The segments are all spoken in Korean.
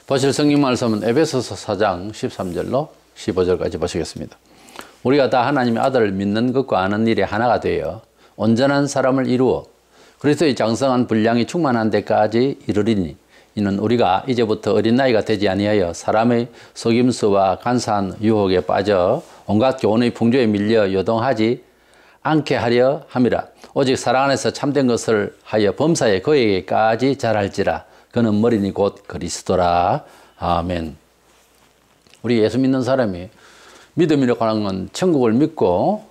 보실 성경 말씀은 에베소서 4장 13절로 15절까지 보시겠습니다. 우리가 다 하나님의 아들을 믿는 것과 아는 일에 하나가 되어 온전한 사람을 이루어 그리스도의 장성한 분량이 충만한 데까지 이르리니 이는 우리가 이제부터 어린 나이가 되지 아니하여 사람의 속임수와 간사한 유혹에 빠져 온갖 교훈의 풍조에 밀려 요동하지 않게 하려 함이라. 오직 사랑 안에서 참된 것을 하여 범사에 그에게까지 자랄지라. 그는 머리니 곧 그리스도라. 아멘. 우리 예수 믿는 사람이 믿음이라고 하는 건 천국을 믿고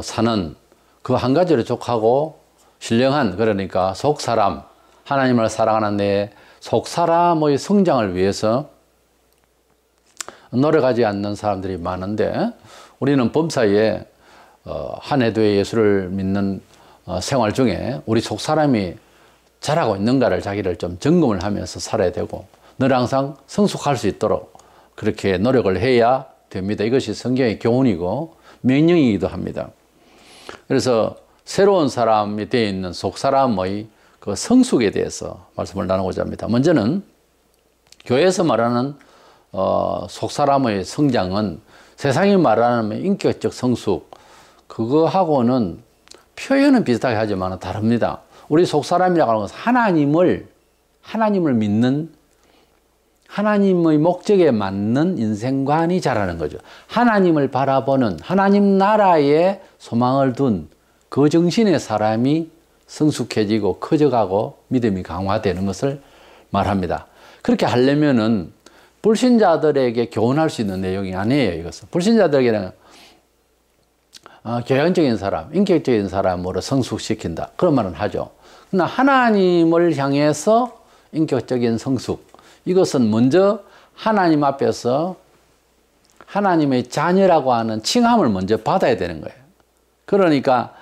사는 그 한 가지를 족하고 신령한, 그러니까 속사람, 하나님을 사랑하는 내 속사람의 성장을 위해서 노력하지 않는 사람들이 많은데, 우리는 범사에 한 해도의 예수를 믿는 생활 중에 우리 속사람이 자라고 있는가를 자기를 좀 점검을 하면서 살아야 되고, 늘 항상 성숙할 수 있도록 그렇게 노력을 해야 됩니다. 이것이 성경의 교훈이고 명령이기도 합니다. 그래서 새로운 사람이 되어 있는 속사람의 그 성숙에 대해서 말씀을 나누고자 합니다. 먼저는 교회에서 말하는 속사람의 성장은 세상이 말하는 인격적 성숙, 그거하고는 표현은 비슷하게 하지만 다릅니다. 우리 속사람이라고 하는 것은 하나님을 믿는, 하나님의 목적에 맞는 인생관이 자라는 거죠. 하나님을 바라보는, 하나님 나라에 소망을 둔 그 정신의 사람이 성숙해지고 커져가고 믿음이 강화되는 것을 말합니다. 그렇게 하려면은 불신자들에게 교훈할 수 있는 내용이 아니에요, 이것은. 불신자들에게는 교양적인 사람, 인격적인 사람으로 성숙시킨다, 그런 말은 하죠. 그러나 하나님을 향해서 인격적인 성숙, 이것은 먼저 하나님 앞에서 하나님의 자녀라고 하는 칭함을 먼저 받아야 되는 거예요. 그러니까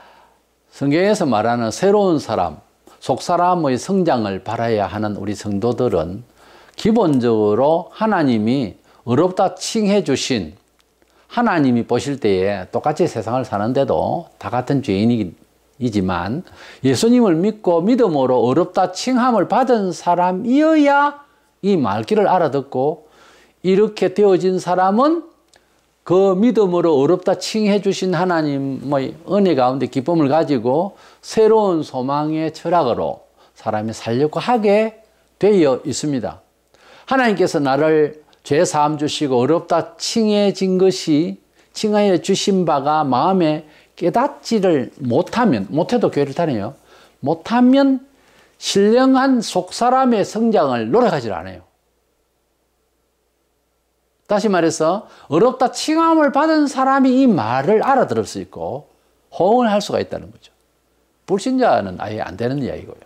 성경에서 말하는 새로운 사람, 속사람의 성장을 바라야 하는 우리 성도들은 기본적으로 하나님이 어렵다 칭해 주신, 하나님이 보실 때에 똑같이 세상을 사는데도 다 같은 죄인이지만 예수님을 믿고 믿음으로 어렵다 칭함을 받은 사람이어야 이 말귀를 알아듣고, 이렇게 되어진 사람은 그 믿음으로 어렵다 칭해 주신 하나님의 은혜 가운데 기쁨을 가지고 새로운 소망의 철학으로 사람이 살려고 하게 되어 있습니다. 하나님께서 나를 죄 사함 주시고 어렵다 칭해진 것이, 칭하여 주신 바가 마음에 깨닫지를 못해도 교회를 다녀요. 못하면 신령한 속사람의 성장을 노력하지 않아요. 다시 말해서 어렵다 칭함을 받은 사람이 이 말을 알아들을 수 있고 호응을 할 수가 있다는 거죠. 불신자는 아예 안 되는 이야기고요.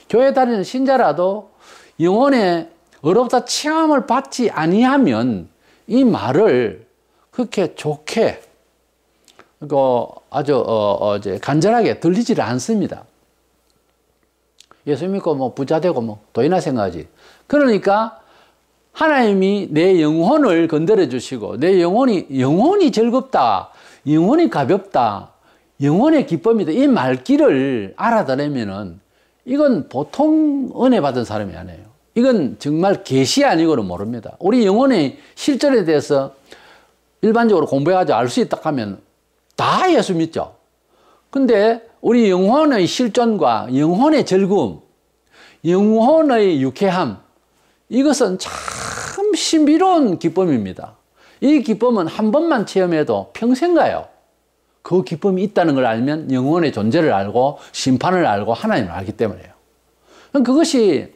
교회 다니는 신자라도 영혼에 어렵다 칭함을 받지 아니하면 이 말을 그렇게 좋게, 아주 간절하게 들리지를 않습니다. 예수 믿고 부자 되고 돈이나 생각하지. 그러니까 하나님이 내 영혼을 건드려 주시고, 내 영혼이 즐겁다, 영혼이 가볍다, 영혼의 기쁨이다, 이 말귀를 알아들으면은 이건 보통 은혜 받은 사람이 아니에요. 이건 정말 계시 아니고는 모릅니다. 우리 영혼의 실존에 대해서 일반적으로 공부해가지고 알 수 있다 하면 다 예수 믿죠. 근데 우리 영혼의 실존과 영혼의 즐거움, 영혼의 유쾌함, 이것은 참 신비로운 기쁨입니다. 이 기쁨은 한 번만 체험해도 평생 가요. 그 기쁨이 있다는 걸 알면 영혼의 존재를 알고 심판을 알고 하나님을 알기 때문에요. 그것이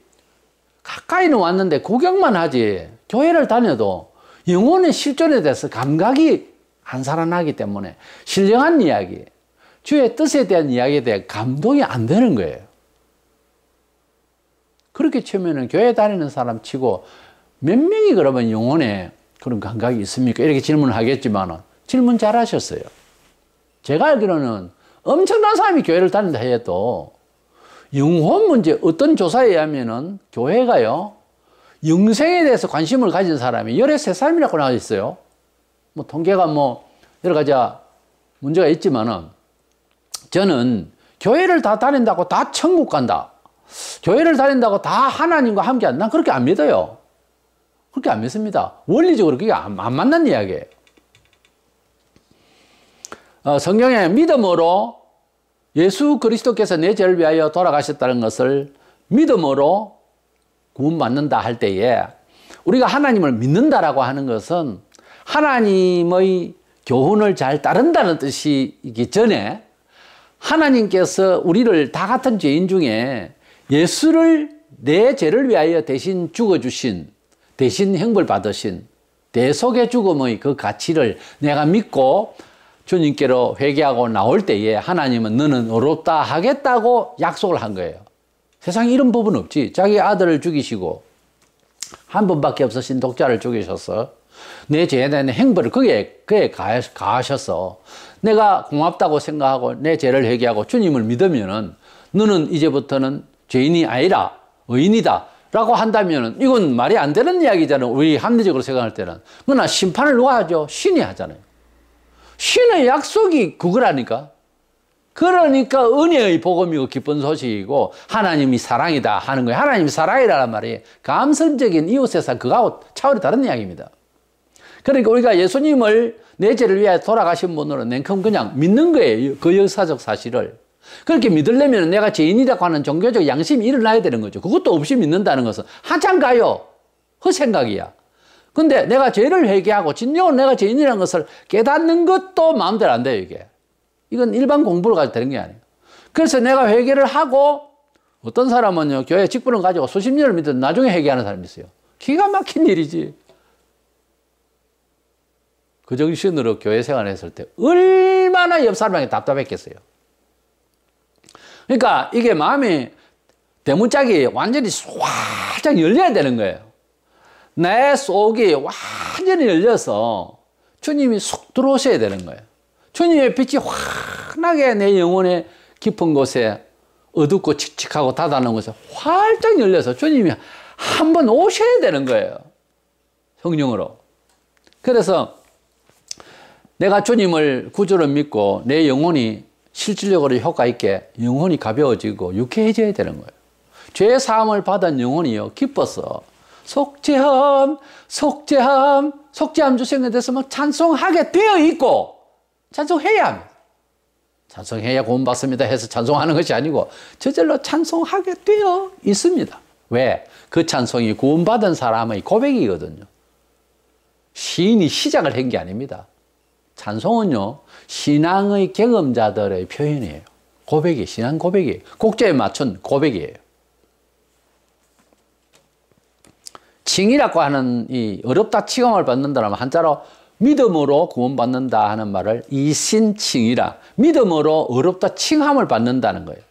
가까이는 왔는데 구경만 하지, 교회를 다녀도 영혼의 실존에 대해서 감각이 안 살아나기 때문에 신령한 이야기, 주의 뜻에 대한 이야기에 대해 감동이 안 되는 거예요. 그렇게 치면은 교회 다니는 사람 치고 몇 명이 그러면 영혼에 그런 감각이 있습니까? 이렇게 질문을 하겠지만 질문 잘 하셨어요. 제가 알기로는 엄청난 사람이 교회를 다닌다 해도 영혼 문제, 어떤 조사에 의하면은 교회가요, 영생에 대해서 관심을 가진 사람이 13사람이라고 나와 있어요. 통계가 여러 가지 문제가 있지만은, 저는 교회를 다 다닌다고 다 천국 간다, 교회를 다닌다고 다 하나님과 함께한다, 난 그렇게 안 믿어요. 그렇게 안 믿습니다. 원리적으로 그게 안 맞는 이야기예요. 성경에 믿음으로 예수 그리스도께서 내 죄를 위하여 돌아가셨다는 것을 믿음으로 구원받는다 할 때에 우리가 하나님을 믿는다라고 하는 것은 하나님의 교훈을 잘 따른다는 뜻이기 전에 하나님께서 우리를 다 같은 죄인 중에 예수를 내 죄를 위하여 대신 죽어주신, 대신 형벌 받으신 대속의 죽음의 그 가치를 내가 믿고 주님께로 회개하고 나올 때에 하나님은 너는 의롭다 하겠다고 약속을 한 거예요. 세상에 이런 법은 없지. 자기 아들을 죽이시고 한 번밖에 없으신 독자를 죽이셔서 내 죄에 대한 형벌을 그에 가하셔서 내가 고맙다고 생각하고 내 죄를 회개하고 주님을 믿으면은 너는 이제부터는 죄인이 아니라 의인이다 라고 한다면은 이건 말이 안 되는 이야기잖아요. 우리 합리적으로 생각할 때는. 그러나 심판을 누가 하죠? 신이 하잖아요. 신의 약속이 그거라니까. 그러니까 은혜의 복음이고 기쁜 소식이고 하나님이 사랑이다 하는 거예요. 하나님이 사랑이라는 말이 감성적인 이웃세상 그거하고 차원이 다른 이야기입니다. 그러니까 우리가 예수님을 내 죄를 위하여 돌아가신 분으로 냉큼 그냥 믿는 거예요. 그 역사적 사실을. 그렇게 믿으려면 내가 죄인이라고 하는 종교적 양심이 일어나야 되는 거죠. 그것도 없이 믿는다는 것은 한참 가요. 그 생각이야. 근데 내가 죄를 회개하고 진정으로 내가 죄인이라는 것을 깨닫는 것도 마음대로 안 돼요, 이게. 이건 일반 공부를 가지고 되는 게 아니에요. 그래서 내가 회개를 하고 어떤 사람은요, 교회 직분을 가지고 수십 년을 믿어도 나중에 회개하는 사람이 있어요. 기가 막힌 일이지. 그 정신으로 교회 생활을 했을 때 얼마나 옆 사람에게 답답했겠어요. 그러니까 이게 마음이 대문짝이 완전히 활짝 열려야 되는 거예요. 내 속이 완전히 열려서 주님이 쏙 들어오셔야 되는 거예요. 주님의 빛이 환하게 내 영혼의 깊은 곳에 어둡고 칙칙하고 닫아놓은 곳에 활짝 열려서 주님이 한번 오셔야 되는 거예요. 성령으로. 그래서 내가 주님을 구주로 믿고 내 영혼이 실질적으로 효과 있게 영혼이 가벼워지고 유쾌해져야 되는 거예요. 죄 사함을 받은 영혼이요 기뻐서 속죄함 주시는 데서 막 찬송하게 되어 있고 찬송해야 합니다. 찬송해야 구원받습니다 해서 찬송하는 것이 아니고 저절로 찬송하게 되어 있습니다. 왜? 그 찬송이 구원받은 사람의 고백이거든요. 시인이 시작을 한 게 아닙니다. 찬송은요 신앙의 경험자들의 표현이에요. 고백이 신앙 고백이에요. 곡조에 맞춘 고백이에요. 칭이라고 하는 이 어렵다 칭함을 받는다면 한자로 믿음으로 구원받는다 하는 말을 이신칭이라 믿음으로 어렵다 칭함을 받는다는 거예요.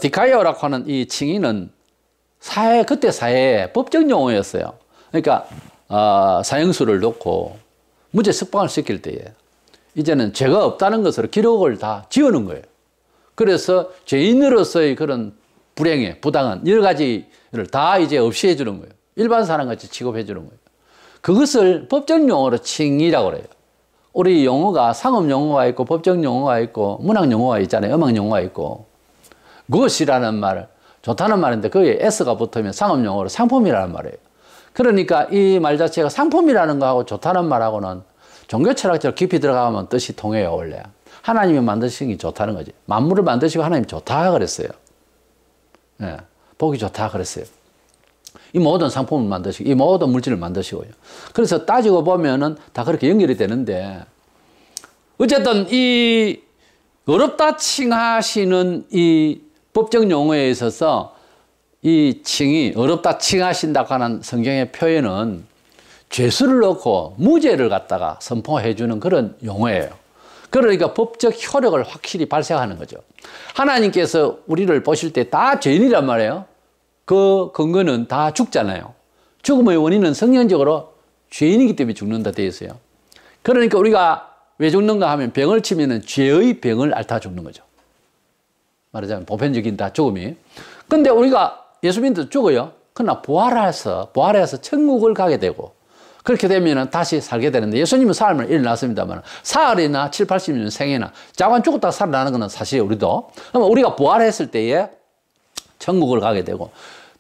디카이오라고 하는 이 칭의는 그때 사회의 법적 용어였어요. 그러니까 사형수를 놓고 무죄 석방을 시킬 때에 이제는 죄가 없다는 것으로 기록을 다 지우는 거예요. 그래서 죄인으로서의 그런 불행해, 부당한 여러 가지를 다 이제 없이 해주는 거예요. 일반 사람같이 취급해 주는 거예요. 그것을 법적 용어로 칭의라고 그래요. 우리 용어가 상업 용어가 있고 법적 용어가 있고 문학 용어가 있잖아요. 음악 용어가 있고 그것이라는 말, 좋다는 말인데 거기에 S가 붙으면 상업 용어로 상품이라는 말이에요. 그러니까 이 말 자체가 상품이라는 거하고 좋다는 말하고는 종교철학적으로 깊이 들어가면 뜻이 통해요. 원래 하나님이 만드신 게 좋다는 거지. 만물을 만드시고 하나님이 좋다 그랬어요. 예, 보기 좋다 그랬어요. 이 모든 상품을 만드시고 이 모든 물질을 만드시고요. 그래서 따지고 보면은 다 그렇게 연결이 되는데 어쨌든 이 어렵다 칭하시는 이 법적 용어에 있어서 이 칭이 어렵다 칭하신다고 하는 성경의 표현은 죄수를 넣고 무죄를 갖다가 선포해 주는 그런 용어예요. 그러니까 법적 효력을 확실히 발생하는 거죠. 하나님께서 우리를 보실 때 다 죄인이란 말이에요. 그 근거는 다 죽잖아요. 죽음의 원인은 성경적으로 죄인이기 때문에 죽는다 되어 있어요. 그러니까 우리가 왜 죽는가 하면 병을 치면은 죄의 병을 앓다 죽는 거죠. 말하자면 보편적인 다 죽음이. 근데 우리가 예수 믿어도 죽어요. 그러나 부활해서 천국을 가게 되고 그렇게 되면 다시 살게 되는데 예수님은 삶을 일어났습니다만 사흘이나 7, 80년 생애나 자관 죽었다가 살아나는 것은 사실이에요. 우리도. 그러면 우리가 부활했을 때에 천국을 가게 되고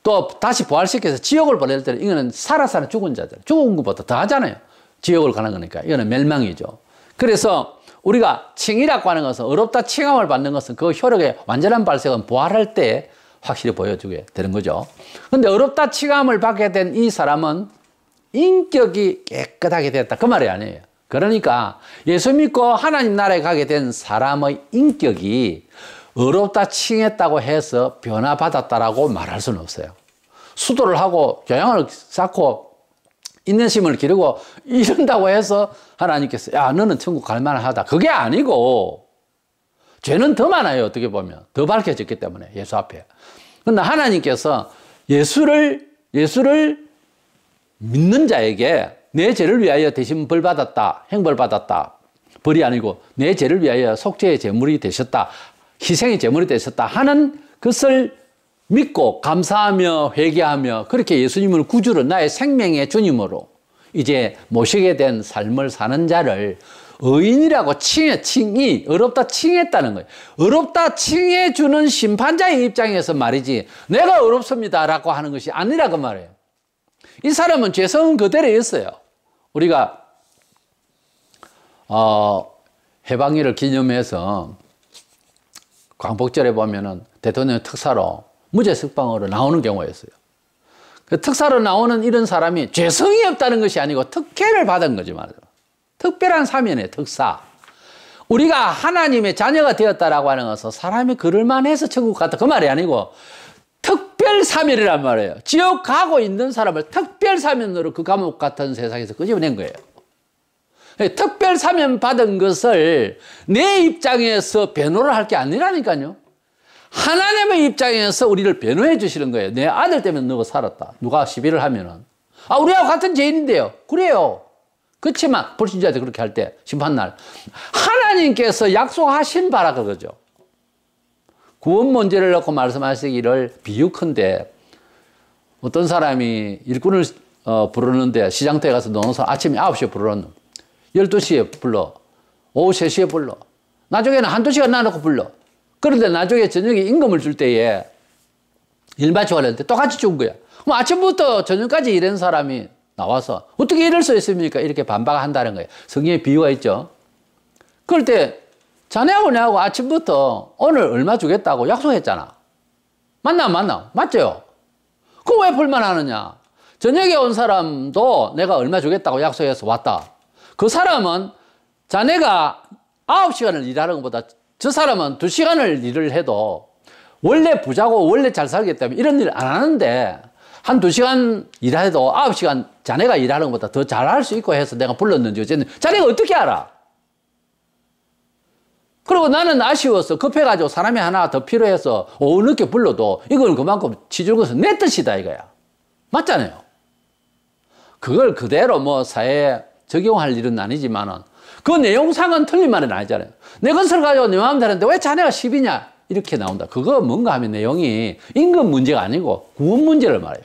또 다시 부활시켜서 지옥을 보낼 때는 이거는 살아서 죽은 자들, 죽은 것보다 더 하잖아요. 지옥을 가는 거니까. 이거는 멸망이죠. 그래서 우리가 칭이라고 하는 것은 어렵다 칭함을 받는 것은 그 효력의 완전한 발색은 부활할 때 확실히 보여주게 되는 거죠. 근데 어렵다 칭함을 받게 된 이 사람은 인격이 깨끗하게 됐다. 그 말이 아니에요. 그러니까 예수 믿고 하나님 나라에 가게 된 사람의 인격이 어렵다 칭했다고 해서 변화받았다라고 말할 수는 없어요. 수도를 하고 교양을 쌓고 인내심을 기르고 이런다고 해서 하나님께서 야 너는 천국 갈 만하다. 그게 아니고 죄는 더 많아요. 어떻게 보면 더 밝혀졌기 때문에 예수 앞에. 그런데 하나님께서 예수를 믿는 자에게 내 죄를 위하여 대신 벌 받았다. 행벌 받았다. 벌이 아니고 내 죄를 위하여 속죄의 제물이 되셨다. 희생의 제물이 되셨다 하는 것을 믿고 감사하며 회개하며 그렇게 예수님을 구주로 나의 생명의 주님으로 이제 모시게 된 삶을 사는 자를 의인이라고 칭이 어렵다 칭했다는 거예요. 어렵다 칭해주는 심판자의 입장에서 말이지 내가 어렵습니다라고 하는 것이 아니라고 말해요. 이 사람은 죄성은 그대로였어요. 우리가 해방일을 기념해서 광복절에 보면은 대통령 특사로 무죄 석방으로 나오는 경우가 있어요. 그 특사로 나오는 이런 사람이 죄성이 없다는 것이 아니고 특혜를 받은 거지 말이에요. 특별한 사면의 특사. 우리가 하나님의 자녀가 되었다라고 하는 것은 사람이 그럴만 해서 천국 갔다 그 말이 아니고 특별 사면이란 말이에요. 지옥 가고 있는 사람을 특별 사면으로 그 감옥 같은 세상에서 끄집어낸 거예요. 특별 사면 받은 것을 내 입장에서 변호를 할 게 아니라니까요. 하나님의 입장에서 우리를 변호해 주시는 거예요. 내 아들 때문에 너가 살았다. 누가 시비를 하면은 우리하고 같은 죄인인데요. 그래요. 그렇지만 불신자한테 그렇게 할 때 심판날 하나님께서 약속하신 바라 그거죠. 구원 문제를 놓고 말씀하시기를 비유컨대 어떤 사람이 일꾼을 부르는데 시장터에 가서 넣어서 아침에 9시에 부르는 12시에 불러 오후 3시에 불러 나중에는 한두 시간 나눠놓고 불러. 그런데 나중에 저녁에 임금을 줄 때에 일 마치고 하려는데 똑같이 죽은 거야. 그럼 아침부터 저녁까지 일한 사람이 나와서 어떻게 이럴 수 있습니까? 이렇게 반박한다는 거예요. 성경에 비유가 있죠. 그럴 때 자네하고 내하고 아침부터 오늘 얼마 주겠다고 약속했잖아. 맞나? 맞죠? 그거 왜 불만하느냐? 저녁에 온 사람도 내가 얼마 주겠다고 약속해서 왔다. 그 사람은 자네가 9시간을 일하는 것보다 저 사람은 2시간을 일을 해도 원래 부자고 원래 잘 살기 때문에 이런 일을 안 하는데 한 2시간 일해도 9시간 자네가 일하는 것보다 더 잘할 수 있고 해서 내가 불렀는지 어쨌든 자네가 어떻게 알아? 그리고 나는 아쉬워서 급해가지고 사람이 하나 더 필요해서 오후 늦게 불러도 이건 그만큼 치줄 것은 내 뜻이다 이거야. 맞잖아요. 그걸 그대로 뭐 사회에 적용할 일은 아니지만은 그 내용상은 틀린 말은 아니잖아요. 내 것을 가지고 내 마음대로 하는데 왜 자네가 10이냐? 이렇게 나온다. 그거 뭔가 하면 내용이 임금 문제가 아니고 구원 문제를 말해요.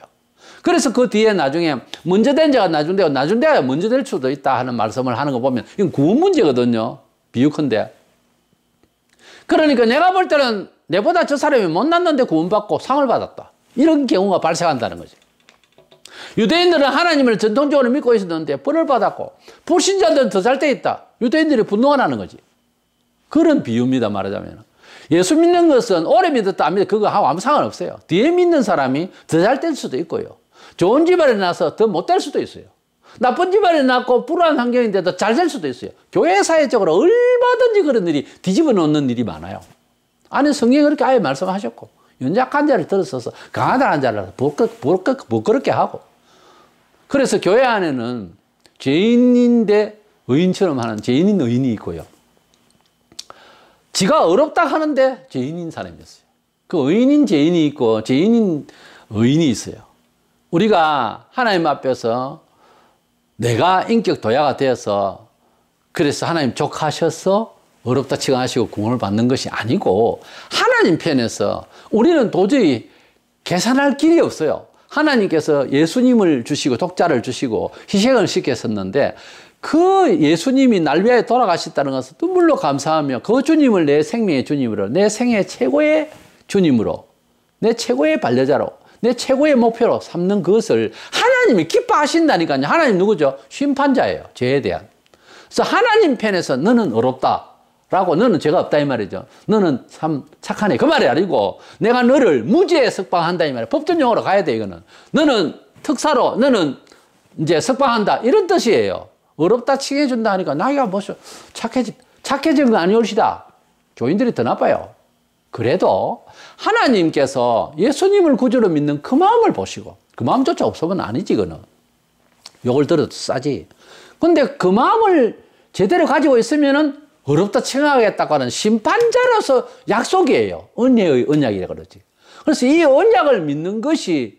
그래서 그 뒤에 나중에 먼저 된 자가 나중 되고 나중 돼야 먼저 될 수도 있다 하는 말씀을 하는 거 보면 이건 구원 문제거든요. 비유컨대. 그러니까 내가 볼 때는 내보다 저 사람이 못났는데 구원받고 상을 받았다. 이런 경우가 발생한다는 거지. 유대인들은 하나님을 전통적으로 믿고 있었는데 벌을 받았고 불신자들은 더 잘 돼 있다. 유대인들이 분노가 나는 거지. 그런 비유입니다. 말하자면. 예수 믿는 것은 오래 믿었다 안 믿었다 그거하고 아무 상관없어요. 뒤에 믿는 사람이 더 잘 될 수도 있고요. 좋은 집안에 나서 더 못 될 수도 있어요. 나쁜 집안에 낳고 불안한 환경인데도 잘 될 수도 있어요. 교회 사회적으로 얼마든지 그런 일이 뒤집어 놓는 일이 많아요. 아니 성경이 그렇게 아예 말씀하셨고 연약한 자를 들어서서 강하다는 자를 부끄럽게 하고 그래서 교회 안에는 죄인인데 의인처럼 하는 죄인인 의인이 있고요. 지가 어렵다 하는데 죄인인 사람이었어요. 그 의인인 죄인이 있고 죄인인 의인이 있어요. 우리가 하나님 앞에서 내가 인격 도야가 되어서 그래서 하나님 족하셔서 어렵다 칭하시고 구원을 받는 것이 아니고 하나님 편에서 우리는 도저히 계산할 길이 없어요. 하나님께서 예수님을 주시고 독자를 주시고 희생을 시켰었는데 그 예수님이 날 위하여 돌아가셨다는 것을 눈물로 감사하며 그 주님을 내 생명의 주님으로 내 생애 최고의 주님으로 내 최고의 반려자로 내 최고의 목표로 삼는 그것을 하나님이 기뻐하신다니까요. 하나님 누구죠? 심판자예요. 죄에 대한. 그래서 하나님 편에서 너는 어렵다. 라고 너는 죄가 없다 이 말이죠. 너는 참 착하네. 그 말이 아니고 내가 너를 무죄에 석방한다 이 말이에요. 법전 용어로 가야 돼 이거는. 너는 특사로 너는 이제 석방한다. 이런 뜻이에요. 어렵다 칭해준다 하니까 나이가 뭐죠? 착해진 거 아니올시다. 교인들이 더 나빠요. 그래도 하나님께서 예수님을 구주로 믿는 그 마음을 보시고 그 마음조차 없으면 아니지 이거는. 욕을 들어도 싸지. 근데 그 마음을 제대로 가지고 있으면은 어렵다 칭하겠다고 하는 심판자로서 약속이에요. 은혜의 언약이라 그러지. 그래서 이 언약을 믿는 것이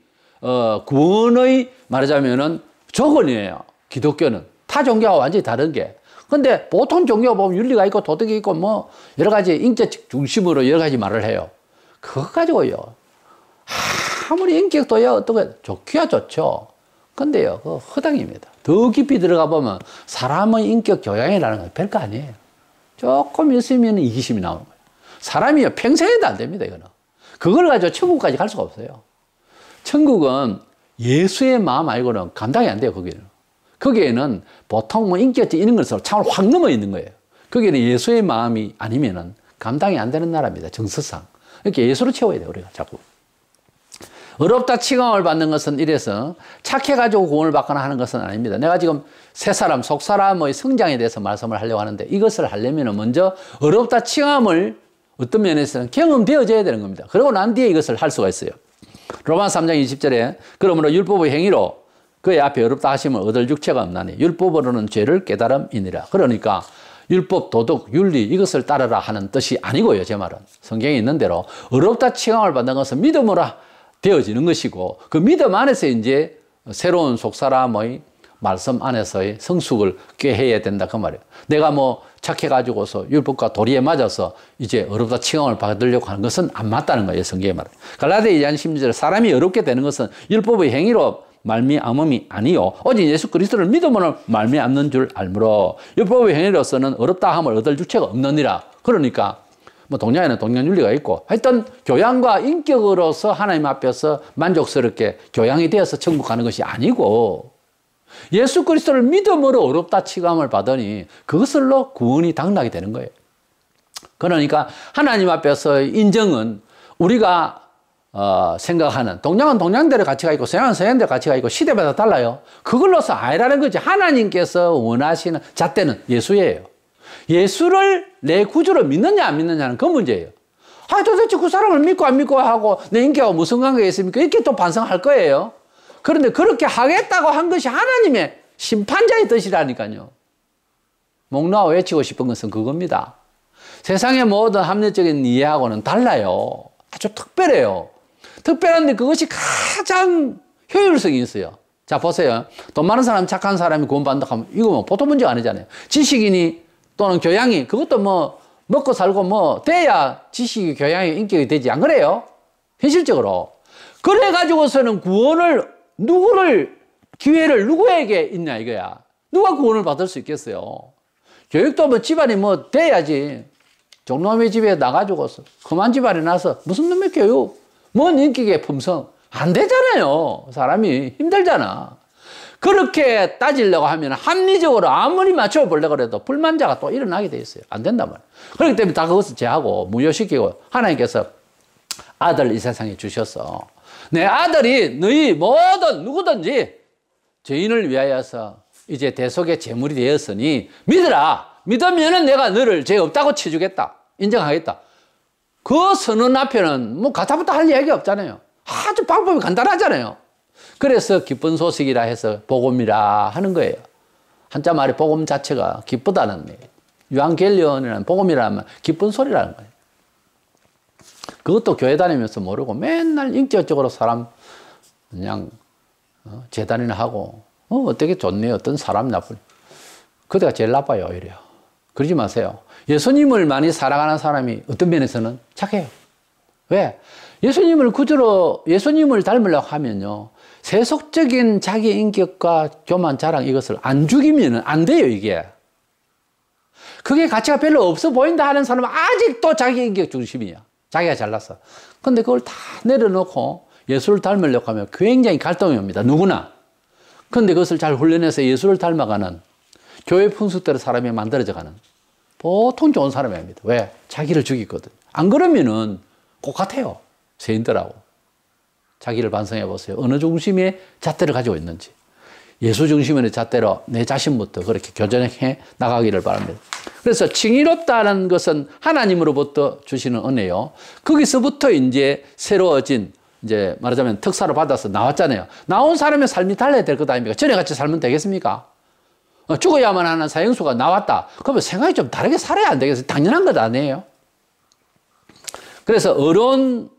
구원의 말하자면은 조건이에요. 기독교는. 타 종교와 완전히 다른 게. 근데 보통 종교 보면 윤리가 있고 도덕이 있고 뭐 여러 가지 인격 중심으로 여러 가지 말을 해요. 그거 가지고요. 아무리 인격도요 어떻게 좋기야 좋죠. 근데요 그거 허당입니다. 더 깊이 들어가 보면 사람의 인격 교양이라는 건 별거 아니에요. 조금 있으면 이기심이 나오는 거예요. 사람이요 평생에도 안 됩니다 이거는. 그걸 가지고 천국까지 갈 수가 없어요. 천국은 예수의 마음 아니고는 감당이 안 돼요 거기는. 거기에는 보통 뭐 인격적 이런 것으로 참을 확 넘어 있는 거예요. 거기에는 예수의 마음이 아니면은 감당이 안 되는 나라입니다. 정서상. 이렇게 예수로 채워야 돼요, 우리가 자꾸. 어렵다 칭함을 받는 것은 이래서 착해가지고 구원을 받거나 하는 것은 아닙니다. 내가 지금 새 사람, 속 사람의 성장에 대해서 말씀을 하려고 하는데 이것을 하려면 먼저 어렵다 칭함을 어떤 면에서는 경험되어져야 되는 겁니다. 그러고 난 뒤에 이것을 할 수가 있어요. 로마서 3장 20절에 그러므로 율법의 행위로 그의 앞에 어렵다 하심을 얻을 육체가 없나니 율법으로는 죄를 깨달음이니라. 그러니까 율법, 도덕, 윤리 이것을 따르라 하는 뜻이 아니고요. 제 말은. 성경에 있는 대로 어렵다 칭함을 받는 것은 믿음으로 되어지는 것이고 그 믿음 안에서 이제 새로운 속사람의 말씀 안에서의 성숙을 꾀해야 된다 그 말이에요. 내가 뭐 착해가지고서 율법과 도리에 맞아서 이제 어렵다 칭함을 받으려고 하는 것은 안 맞다는 거예요. 성경의 말은. 갈라디아 2장 16절에 사람이 어렵게 되는 것은 율법의 행위로 말미암음이 아니요 오직 예수 그리스도를 믿음으로 말미암는 줄 알므로 율법의 행위로서는 어렵다 함을 얻을 주체가 없느니라. 그러니까 뭐 동양에는 동양윤리가 있고 하여튼 교양과 인격으로서 하나님 앞에서 만족스럽게 교양이 되어서 천국 가는 것이 아니고 예수 그리스도를 믿음으로 어렵다 칭함을 받으니 그것을로 구원이 당나게 되는 거예요. 그러니까 하나님 앞에서 인정은 우리가 생각하는 동양은 동양대로 가치가 있고 서양은 서양대로 가치가 있고 시대마다 달라요. 그걸로서 아니라는 거지. 하나님께서 원하시는 잣대는 예수예요. 예수를 내 구주로 믿느냐 안 믿느냐는 그 문제예요. 도대체 그 사람을 믿고 안 믿고 하고 내 인격과 무슨 관계가 있습니까? 이렇게 또 반성할 거예요. 그런데 그렇게 하겠다고 한 것이 하나님의 심판자의 뜻이라니까요. 목 놓아 외치고 싶은 것은 그겁니다. 세상의 모든 합리적인 이해하고는 달라요. 아주 특별해요. 특별한데 그것이 가장 효율성이 있어요. 자, 보세요. 돈 많은 사람, 착한 사람이 구원받는다 하면 이거 뭐 보통 문제가 아니잖아요. 지식인이 또는 교양이 그것도 뭐 먹고 살고 뭐 돼야 지식이 교양이 인격이 되지 안 그래요? 현실적으로. 그래가지고서는 기회를 누구에게 있냐 이거야. 누가 구원을 받을 수 있겠어요? 교육도 뭐 집안이 뭐 돼야지. 종놈의 집에 나가지고서 그만 집안에 나서 무슨 놈의 교육? 뭔 인격의 품성? 안 되잖아요. 사람이 힘들잖아. 그렇게 따지려고 하면 합리적으로 아무리 맞춰보려고 해도 불만자가 또 일어나게 돼 있어요. 안 된단 말이에요. 그렇기 때문에 다 그것을 제하고 무효시키고 하나님께서 아들 이 세상에 주셨어. 내 아들이 너희 모든 누구든지 죄인을 위하여서 이제 대속의 제물이 되었으니 믿으라. 믿으면은 내가 너를 죄 없다고 쳐주겠다. 인정하겠다. 그 선언 앞에는 뭐 가타부터 할 이야기 없잖아요. 아주 방법이 간단하잖아요. 그래서 기쁜 소식이라 해서 복음이라 하는 거예요. 한자 말이 복음 자체가 기쁘다는 거예요. 유앙겔리온이라는 복음이라면 기쁜 소리라는 거예요. 그것도 교회 다니면서 모르고 맨날 인격적으로 사람 그냥 재단이나 하고 어떻게 좋네 어떤 사람 나쁘네. 그때가 제일 나빠요 오히려. 그러지 마세요. 예수님을 많이 사랑하는 사람이 어떤 면에서는 착해요. 왜? 예수님을 구주로 예수님을 닮으려고 하면요 세속적인 자기 인격과 교만 자랑 이것을 안 죽이면 안 돼요 이게. 그게 가치가 별로 없어 보인다 하는 사람은 아직도 자기 인격 중심이야. 자기가 잘났어. 근데 그걸 다 내려놓고 예수를 닮으려고 하면 굉장히 갈등이 옵니다. 누구나. 그런데 그것을 잘 훈련해서 예수를 닮아가는 교회 풍습대로 사람이 만들어져가는 보통 좋은 사람이 아닙니다. 왜? 자기를 죽이거든. 안 그러면은 똑같아요. 세인들하고. 자기를 반성해 보세요. 어느 중심의 잣대를 가지고 있는지. 예수 중심의 잣대로 내 자신부터 그렇게 교전해 나가기를 바랍니다. 그래서 칭의롭다는 것은 하나님으로부터 주시는 은혜요. 거기서부터 이제 새로워진, 이제 말하자면 특사를 받아서 나왔잖아요. 나온 사람의 삶이 달라야 될 것 아닙니까? 전에 같이 살면 되겠습니까? 죽어야만 하는 사형수가 나왔다. 그러면 생각이 좀 다르게 살아야 안 되겠어요? 당연한 것 아니에요? 그래서 어려운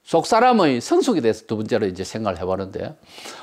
속 사람의 성숙에 대해서 두 번째로 이제 생각을 해보는데,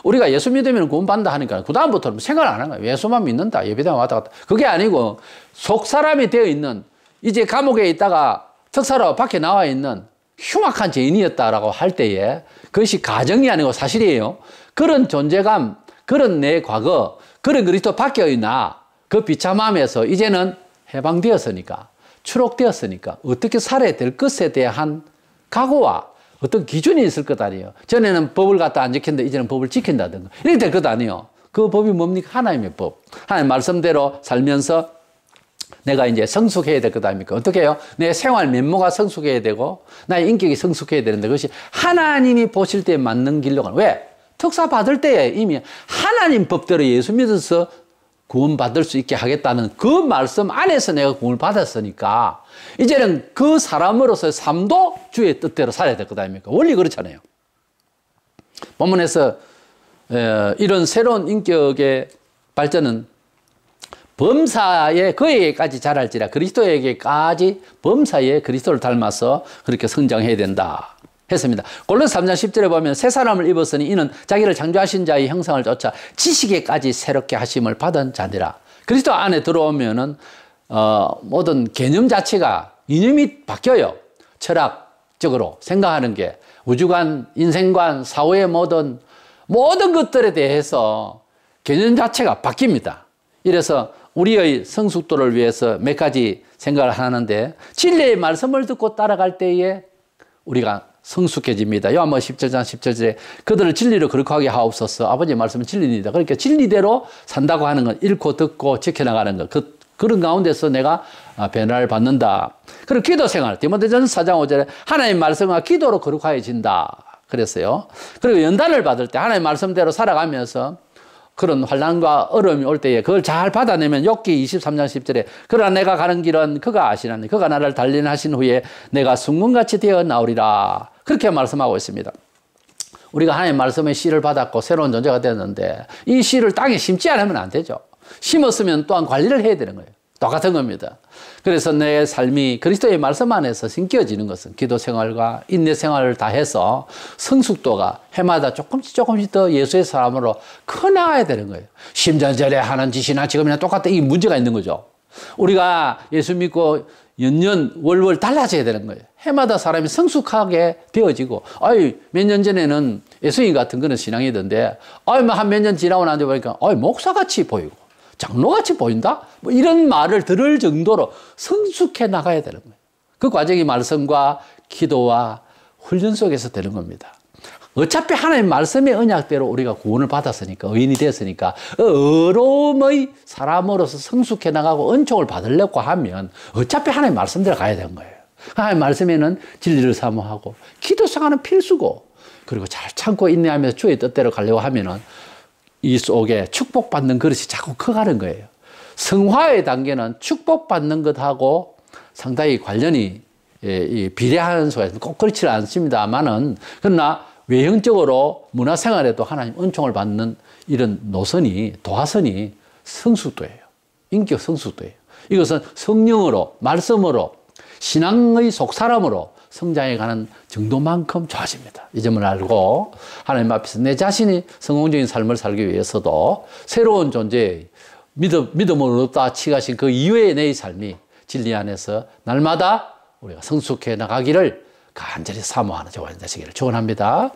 우리가 예수 믿으면 구원받는다 하니까 그다음부터는 생각을 안 하는 거예요. 예수만 믿는다. 예배당 왔다 갔다. 그게 아니고 속 사람이 되어 있는, 이제 감옥에 있다가 특사로 밖에 나와 있는 흉악한 죄인이었다라고 할 때에 그것이 가정이 아니고 사실이에요. 그런 존재감, 그런 내 과거, 그런 그리스도 밖의 나, 그 비참함에서 이제는 해방되었으니까, 추록되었으니까 어떻게 살아야 될 것에 대한 각오와 어떤 기준이 있을 것 아니에요. 전에는 법을 갖다 안 지켰는데 이제는 법을 지킨다든가 이렇게 될 것 아니에요. 그 법이 뭡니까? 하나님의 법. 하나님 말씀대로 살면서 내가 이제 성숙해야 될 것 아닙니까? 어떻게 해요? 내 생활 면모가 성숙해야 되고 나의 인격이 성숙해야 되는데 그것이 하나님이 보실 때 맞는 길로 가는. 왜? 특사 받을 때에 이미 하나님 법대로 예수 믿어서 구원받을 수 있게 하겠다는 그 말씀 안에서 내가 구원을 받았으니까 이제는 그 사람으로서의 삶도 주의 뜻대로 살아야 될 것 아닙니까? 원리 그렇잖아요. 본문에서 이런 새로운 인격의 발전은 범사에 그에게까지 자랄지라, 그리스도에게까지 범사에 그리스도를 닮아서 그렇게 성장해야 된다 했습니다. 골로새 3장 10절에 보면 새 사람을 입었으니 이는 자기를 창조하신 자의 형상을 쫓아 지식에까지 새롭게 하심을 받은 자니라. 그리스도 안에 들어오면은 모든 개념 자체가 이념이 바뀌어요. 철학적으로 생각하는 게, 우주관, 인생관, 사후의 모든 것들에 대해서 개념 자체가 바뀝니다. 이래서 우리의 성숙도를 위해서 몇 가지 생각을 하는데, 진리의 말씀을 듣고 따라갈 때에 우리가 성숙해집니다. 요한복음 17장 17절에 그들을 진리로 거룩하게 하옵소서. 아버지의 말씀은 진리입니다. 그러니까 진리대로 산다고 하는 건 읽고 듣고 지켜나가는 것. 그런 가운데서 내가 변화를 받는다. 그리고 기도 생활. 디모데전서 4장 5절에 하나님의 말씀과 기도로 거룩해진다 그랬어요. 그리고 연단을 받을 때 하나님의 말씀대로 살아가면서 그런 환난과 어려움이 올 때에 그걸 잘 받아내면, 욥기 23장 10절에 그러나 내가 가는 길은 그가 아시나니 그가 나를 단련하신 후에 내가 순금같이 되어 나오리라. 그렇게 말씀하고 있습니다. 우리가 하나님의 말씀의 씨를 받았고 새로운 존재가 되었는데 이 씨를 땅에 심지 않으면 안 되죠. 심었으면 또한 관리를 해야 되는 거예요. 똑같은 겁니다. 그래서 내 삶이 그리스도의 말씀 안에서 심겨지는 것은 기도 생활과 인내 생활을 다 해서 성숙도가 해마다 조금씩 더 예수의 사람으로 커나가야 되는 거예요. 10년 전에 하는 짓이나 지금이나 똑같다. 이 문제가 있는 거죠. 우리가 예수 믿고 연년 월월 달라져야 되는 거예요. 해마다 사람이 성숙하게 되어지고, 몇 년 전에는 예수님 같은 그런 신앙이던데, 한 몇 년 지나고 나서 보니까, 목사같이 보이고, 장로같이 보인다? 뭐 이런 말을 들을 정도로 성숙해 나가야 되는 거예요. 그 과정이 말씀과 기도와 훈련 속에서 되는 겁니다. 어차피 하나님 말씀의 언약대로 우리가 구원을 받았으니까, 의인이 됐으니까 어려움의 사람으로서 성숙해 나가고 은총을 받으려고 하면 어차피 하나님 말씀대로 가야 되는 거예요. 하나님 말씀에는 진리를 사모하고 기도 생활은 필수고, 그리고 잘 참고 인내하면서 주의 뜻대로 가려고 하면은 이 속에 축복받는 그릇이 자꾸 커가는 거예요. 성화의 단계는 축복받는 것하고 상당히 관련이 비례하는 수가 있습니다. 꼭 그렇지 않습니다만은, 그러나 외형적으로 문화생활에도 하나님 은총을 받는 이런 노선이, 도화선이 성숙도예요. 인격 성숙도예요. 이것은 성령으로, 말씀으로, 신앙의 속사람으로 성장해가는 정도만큼 좋아집니다. 이 점을 알고 하나님 앞에서 내 자신이 성공적인 삶을 살기 위해서도 새로운 존재의 믿음으로 얻다 치가신 그 이외의 내 삶이 진리 안에서 날마다 우리가 성숙해 나가기를 간절히 사모하는 저와 여러분 되시기를 축원합니다.